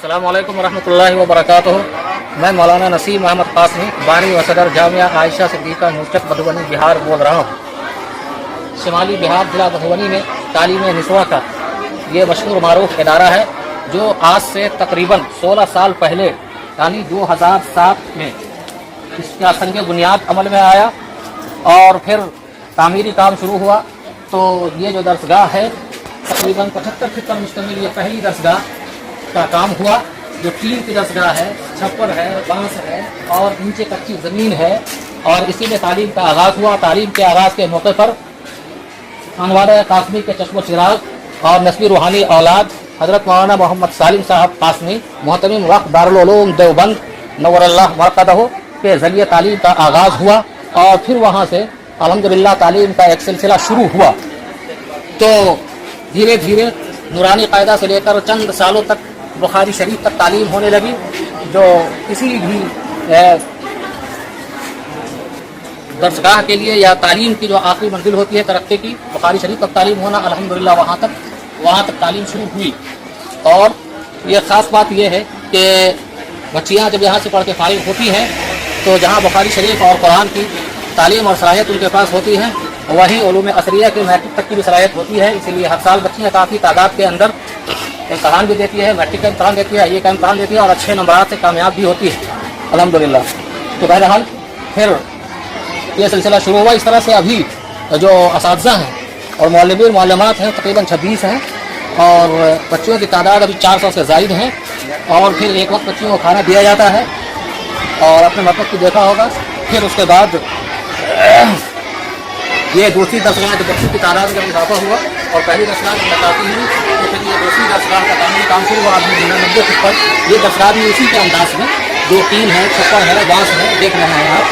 अस्सलामु अलैकुम वरहमतुल्लाहि वबरकातुहू। मैं मौलाना नसीम अहमद कासमी बानी व सदर जामिया आयशा सिद्दीक़ा न्यूस्टक मधुबनी बिहार बोल रहा हूँ। शुमाली बिहार जिला मधुबनी में तालीम निस्वा का ये मशहूर मारूफ इदारा है जो आज से तकरीबन 16 साल पहले यानी 2007 में इसका संग बुनियाद अमल में आया और फिर तामीरी काम शुरू हुआ। तो ये जो दरसगाह है तकरीबन 75 फीट पर मुश्तमिल ये पहली दरसगाह का काम हुआ, जो टीन की दरसगाह है, छप्पर है, बांस है और नीचे कच्ची ज़मीन है और इसी में तालीम का आगाज़ हुआ। तालीम के आगाज़ के मौके पर अनवार कासमी के चश्मो चिराग और नस्बी रूहानी औलाद हज़रत मौलाना मोहम्मद सालिम साहब कासमी मोहतमिम वक्त दारुल उलूम देवबंद नव्वरल्लाह मरक़दहू के ज़रिए तालीम का आगाज़ हुआ और फिर वहाँ से अल्हम्दुलिल्लाह तालीम का एक सिलसिला शुरू हुआ। तो धीरे धीरे नूरानी कायदा से लेकर चंद सालों तक बुखारी शरीफ तक तालीम होने लगी, जो किसी भी दरसगाह के लिए या तालीम की जो आखिरी मंजिल होती है तरक्की की, बुखारी शरीफ तक तालीम होना, अल्हम्दुलिल्लाह वहाँ तक तालीम शुरू हुई। और ये ख़ास बात यह है कि बच्चियाँ जब यहाँ से पढ़ के फारिग होती हैं तो जहाँ बुखारी शरीफ और कुरान की तालीम और सलाहियत उनके पास होती है, वहीं उलूम असरिया के मैट्रिक तक की भी सलाहियत होती है। इसीलिए हर साल बच्चियाँ काफ़ी तादाद के अंदर इम्तहान भी देती है, मैट्रिक का इम्तहान देती है, ये का इम्तहान देती है और अच्छे नंबरात से कामयाब भी होती है अल्हम्दुलिल्लाह। तो बहरहाल फिर ये सिलसिला शुरू हुआ। इस तरह से अभी जो असातिज़ा हैं और मौलवीन मौलमात हैं तकरीबन 26 हैं और बच्चियों की तादाद अभी 400 से ज़ायद हैं। और फिर एक वक्त बच्चियों को खाना दिया जाता है और अपने मतलब की देखा होगा। फिर उसके बाद ये दूसरी दरसगाह जो बच्चों की तादाद में इजाफा हुआ और पहली दरसगाह में बताती हुई तो फिर ये दूसरी दरसगाह का तामीरी काम शुरू हुआ। अभी 90 फीट पर ये दरसगाह भी उसी के अंदाज में जो टीन है, छप्पर है, बांस है, देख रहे हैं आप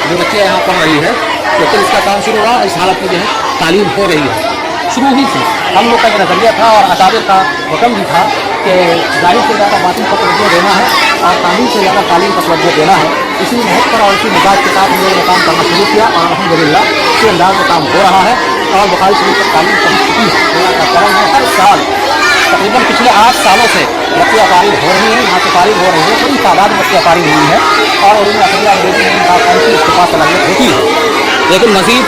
जो बच्चे यहाँ पढ़ रही है, तो फिर इसका काम शुरू हुआ। इस हालत में जो है तालीम हो रही है। शुरू ही से हम लोग का जो नज़रिया था और अकाबिर का हुक्म भी था कि जाहिर से ज़्यादा बातिन पर तवज्जो देना है और तालीम से ज़्यादा तालीम पर तवज्जो देना है। इसी महक पर और इसी मिजाज के साथ हम लोगों ने काम करना शुरू किया और अल्हम्दुलिल्लाह इसी अंदाज में काम हो रहा है और बुखारी शरीफ पर तालीम पहुँच चुकी है। अल्लाह का करम है, हर साल तकरीबन पिछले 8 सालों से बच्चियाँ फारिग हो रही हैं, यहाँ से फारिग हो रही है, बड़ी तादाद में बच्चियाँ फारिग हुई है और उनमें असरिया अंग्रेजी उसके पास सलाहियत होती है। लेकिन मज़ीद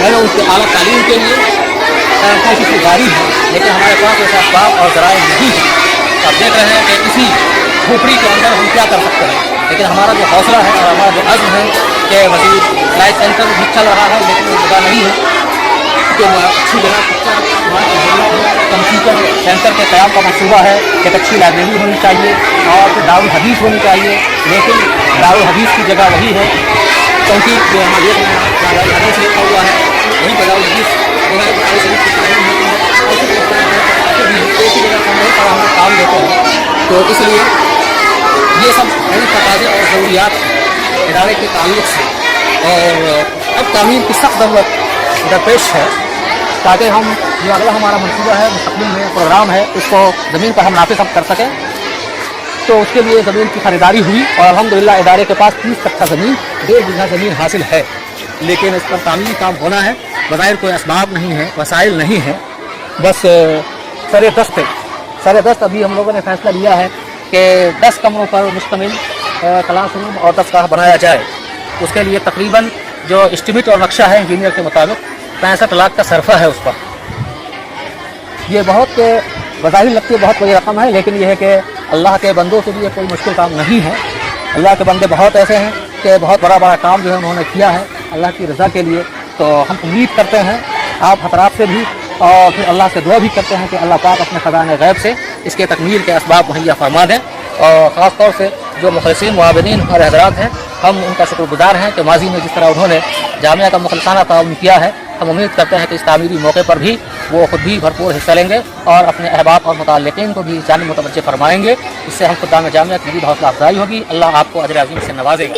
मैंने उनके आला तालीम के लिए कोशिश जारी है, लेकिन हमारे पास ऐसा असबाब और ज़राए नहीं है। आप देख रहे हैं कि इसी खोपड़ी के अंदर हम क्या कर सकते हैं, लेकिन हमारा जो हौसला है और हमारा जो अज़्म है कि मज़ीद लाइफ सेंटर भी चल रहा है, लेकिन वो जगह नहीं है कि अच्छी जगह कंप्यूटर सेंटर के क़याम का मंसूबा है कि एक अच्छी लाइब्रेरी होनी चाहिए और फिर दारुल हदीस होनी चाहिए। लेकिन दारुल हदीस की जगह वही है क्योंकि हमारे दारुल हदीस लिखा हुआ है, वहीं पर दारुल हदीस काम देते हैं। तो इसलिए ये सब बड़े तकाज़े और ज़रूरियात इदारे के ताल्लुक़ से और अब तामीर की सख्त ज़रूरत दरपेश है ताकि हम जो अगला हमारा मनसूबा है, मुस्तक़बिल में प्रोग्राम है, उसको ज़मीन पर हम नाफिज़ कर सकें। तो उसके लिए ज़मीन की ख़रीदारी हुई और अल्हम्दुलिल्लाह इदारे के पास 30 कट्ठा ज़मीन 1.5 बीघा ज़मीन हासिल है। लेकिन इस पर तामीरी काम होना है, बग़ैर कोई असबाब नहीं है, वसाइल नहीं है, बस सर दस्त अभी हम लोगों ने फैसला लिया है कि 10 कमरों पर मुश्तमिल क्लासरूम और दरसगाह बनाया जाए। उसके लिए तकरीबन जो एस्टीमेट और नक्शा है इंजीनियर के मुताबिक 65 लाख का सरफा है उस पर। ये बहुत बज़ाहिर लगती है बहुत बड़ी रकम है, लेकिन यह है कि अल्लाह के बंदों के लिए कोई मुश्किल काम नहीं है। अल्लाह के बंदे बहुत ऐसे हैं कि बहुत बड़ा बड़ा काम जो है उन्होंने किया है अल्लाह की रज़ा के लिए। तो हम उम्मीद करते हैं आप हज़रात से भी और फिर अल्लाह से दुआ भी करते हैं कि अल्लाह पाक अपने ख़ज़ाने गैब से इसके तकमील के असबाब मुहैया फरमा दें। और ख़ास तौर से जो मुखलिसीन मुआविनीन और हज़रात हैं, हम उनका शुक्रगुज़ार हैं कि माज़ी में जिस तरह उन्होंने जामिया का मुखलिसाना ताउन किया है, हम उम्मीद करते हैं कि इस तामीरी मौके पर भी वो ख़ुद भी भरपूर हिस्सा लेंगे और अपने अहबाब और मुताल्लिक़ीन को भी जानी मुतवज्जह फरमाएंगे। इससे हम खुदाम जामिया की मज़ीद हौसला अफजाई होगी। अल्लाह आपको अजर अज़ीम से नवाजेगा।